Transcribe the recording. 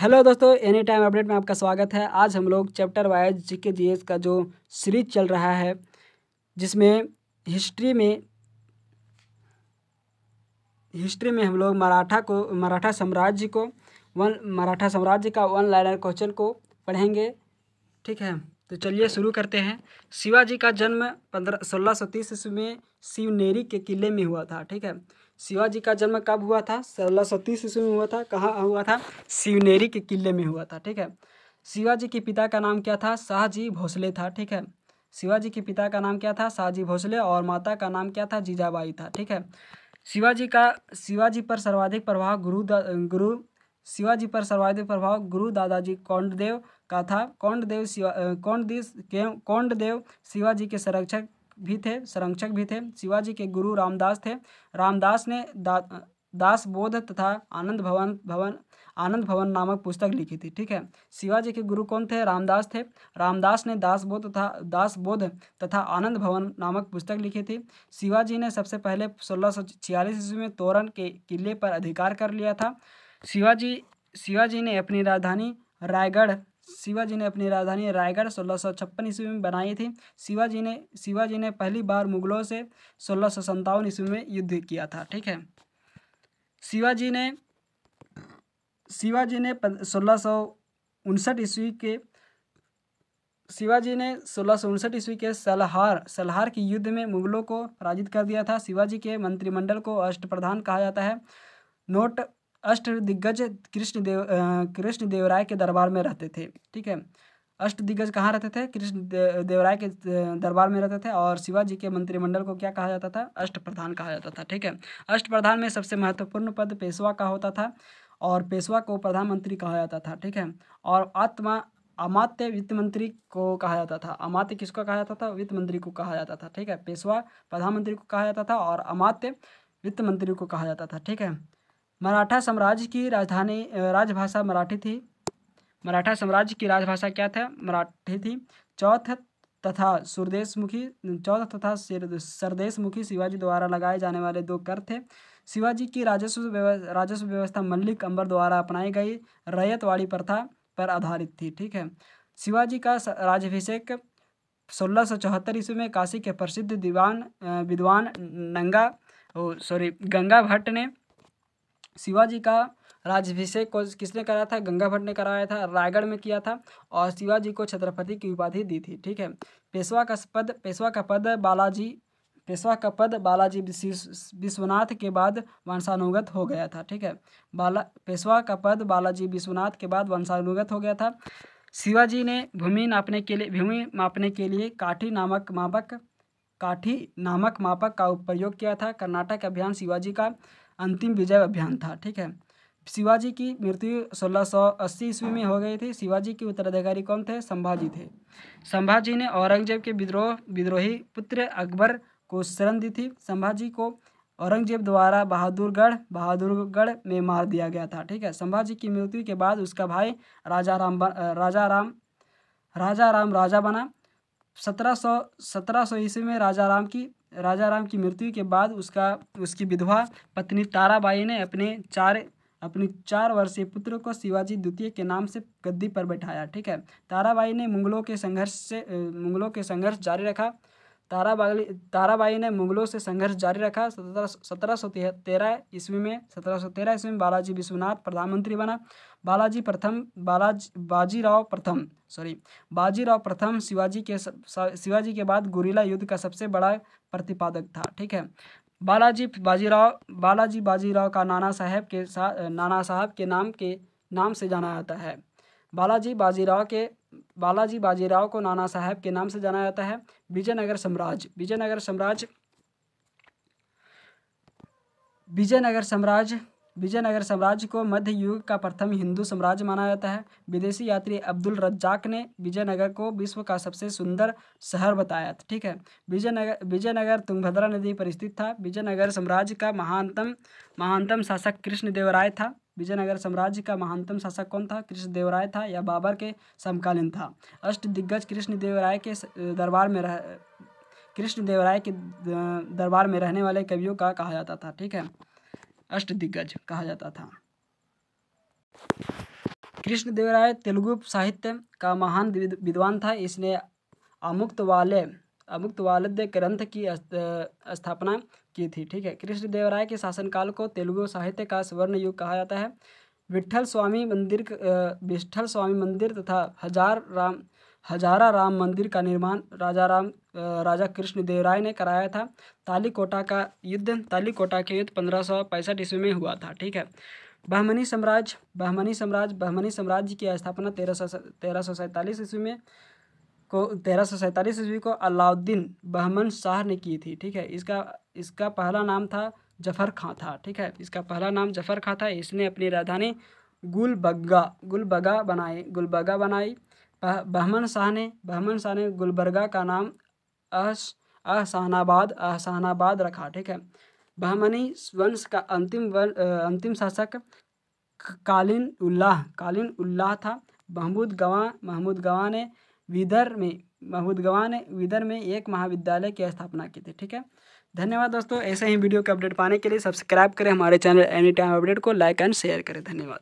Hello दोस्तों, any time update में आपका स्वागत है। आज हम लोग चैप्टर वाइज जीके जीएस का जो सीरीज चल रहा है, जिसमें हिस्ट्री में हम लोग मराठा साम्राज्य का वन लाइनर क्वेश्चन को पढ़ेंगे। ठीक है, तो चलिए शुरू करते हैं। शिवाजी का जन्म 1630 ईस्वी में शिवनेरी के किले में हुआ था। ठीक है, शिवाजी का जन्म कब हुआ था? 1630 ईस्वी में हुआ था। कहाँ हुआ था? शिवनेरी के किले में हुआ था। ठीक है, शिवाजी के पिता का नाम क्या था? शाहजी भोसले था। ठीक है, शिवाजी के पिता का नाम क्या था? शाहजी भोसले। और माता का नाम क्या था? जीजाबाई था। ठीक है, शिवाजी पर सर्वाधिक प्रभाव गुरु दादाजी कोंडदेव का था। कोंडदेव शिवाजी के संरक्षक भी थे। शिवाजी के गुरु रामदास थे। रामदास ने दासबोध तथा आनंद भवन नामक पुस्तक लिखी थी। ठीक है, शिवाजी के गुरु कौन थे? रामदास थे। रामदास ने दासबोध तथा आनंद भवन नामक पुस्तक लिखी थी। शिवाजी ने सबसे पहले 1646 ईस्वी में तोरण के किले पर अधिकार कर लिया था। शिवाजी ने अपनी राजधानी रायगढ़ 1656 ईस्वी में बनाई थी। शिवाजी ने पहली बार मुगलों से 1657 ईस्वी में युद्ध किया था। ठीक है, शिवाजी ने 1659 ईस्वी के सलहार की युद्ध में मुगलों को पराजित कर दिया था। शिवाजी के मंत्रिमंडल को अष्टप्रधान कहा जाता है। नोट अष्टदिग्गज कृष्णदेवराय के दरबार में रहते थे। ठीक है, अष्टदिग्गज कहाँ रहते थे? कृष्णदेवराय के दरबार में रहते थे। और शिवाजी के मंत्रिमंडल को क्या कहा जाता था? अष्टप्रधान कहा जाता था। ठीक है, अष्टप्रधान में सबसे महत्वपूर्ण पद पेशवा का होता था और पेशवा को प्रधानमंत्री कहा जाता था। ठीक है, और अमात्य वित्त मंत्री को कहा जाता था। अमात्य किसको कहा जाता था? वित्त मंत्री को कहा जाता था। ठीक है, पेशवा प्रधानमंत्री को कहा जाता था और अमात्य वित्त मंत्री को कहा जाता था। ठीक है, मराठा साम्राज्य की राजभाषा मराठी थी। मराठा साम्राज्य की राजभाषा क्या था? मराठी थी। चौथ तथा सरदेशमुखी शिवाजी द्वारा लगाए जाने वाले दो कर थे। शिवाजी की राजस्व व्यवस्था मल्लिक अंबर द्वारा अपनाई गई रैयतवाड़ी प्रथा पर आधारित थी। ठीक है, शिवाजी का राज्याभिषेक 1674 ईस्वी में काशी के प्रसिद्ध विद्वान गंगा भट्ट ने शिवाजी का राज्याभिषेक को किसने कराया था? गंगा भट्ट ने कराया था। रायगढ़ में किया था और शिवाजी को छत्रपति की उपाधि दी थी। ठीक है, पेशवा का पद बालाजी विश्वनाथ के बाद वंशानुगत हो गया था। ठीक है, पेशवा का पद बालाजी विश्वनाथ के बाद वंशानुगत हो गया था। शिवाजी ने भूमि मापने के लिए काठी नामक मापक का प्रयोग किया था। कर्नाटक अभियान शिवाजी का अंतिम विजय अभियान था। ठीक है, शिवाजी की मृत्यु 1680 ईस्वी में हो गई थी। शिवाजी के उत्तराधिकारी कौन थे? संभाजी थे। संभाजी ने औरंगजेब के विद्रोही पुत्र अकबर को शरण दी थी। संभाजी को औरंगजेब द्वारा बहादुरगढ़ में मार दिया गया था। ठीक है, संभाजी की मृत्यु के बाद उसका भाई राजा राम राजा बना। 1700 ईस्वी में राजा राम की मृत्यु के बाद उसकी विधवा पत्नी ताराबाई ने अपने 4 वर्षीय पुत्र को शिवाजी द्वितीय के नाम से गद्दी पर बैठाया। ठीक है, ताराबाई ने मुगलों के संघर्ष जारी रखा। ताराबाई ने मुगलों से संघर्ष जारी रखा। 1713 ईस्वी में बालाजी विश्वनाथ प्रधानमंत्री बना। बाजीराव प्रथम शिवाजी के बाद गुरिल्ला युद्ध का सबसे बड़ा प्रतिपादक था। ठीक है, बालाजी बाजीराव का नाना साहब के नाम से जाना जाता है। बालाजी बाजीराव को नाना साहब के नाम से जाना जाता है। विजयनगर साम्राज्य को मध्य युग का प्रथम हिंदू साम्राज्य माना जाता है। विदेशी यात्री अब्दुल रज्जाक ने विजयनगर को विश्व का सबसे सुंदर शहर बताया। ठीक है, विजयनगर तुंगभद्रा नदी पर स्थित था। विजयनगर साम्राज्य का महानतम शासक कृष्णदेवराय था। विजयनगर साम्राज्य का महानतम शासक कौन था? कृष्णदेवराय था। यह बाबर के समकालीन था। अष्टदिग्गज कृष्णदेवराय के दरबार में रहने वाले कवियों का कहा जाता था। ठीक है, अष्टदिग्गज कहा जाता था। कृष्णदेवराय तेलुगु साहित्य का महान विद्वान था। इसने अमुक्तमाल्यद ग्रंथ की स्थापना की थी। ठीक है, कृष्णदेवराय के शासनकाल को तेलुगु साहित्य का स्वर्ण युग कहा जाता है। विट्ठल स्वामी मंदिर तथा हजारा राम मंदिर का निर्माण राजा कृष्णदेवराय ने कराया था। तालीकोटा के युद्ध 1565 ईस्वी में हुआ था। ठीक है, बहमनी साम्राज्य की स्थापना 1347 ईस्वी को अलाउद्दीन बहमन शाह ने की थी। ठीक है, इसका पहला नाम था जफर खां था। ठीक है, इसका पहला नाम जफर खां था। इसने अपनी राजधानी गुलबर्गा बनाई। बहमन शाह ने गुलबर्गा का नाम अहसानाबाद रखा। ठीक है, बहमनी वंश का अंतिम शासक कालीन उल्लाह था। महमूद गवां ने विदर में एक महाविद्यालय की स्थापना की थी। ठीक है, धन्यवाद दोस्तों। ऐसे ही वीडियो के अपडेट पाने के लिए सब्सक्राइब करें हमारे चैनल एनी टाइम अपडेट को, लाइक एंड शेयर करें। धन्यवाद।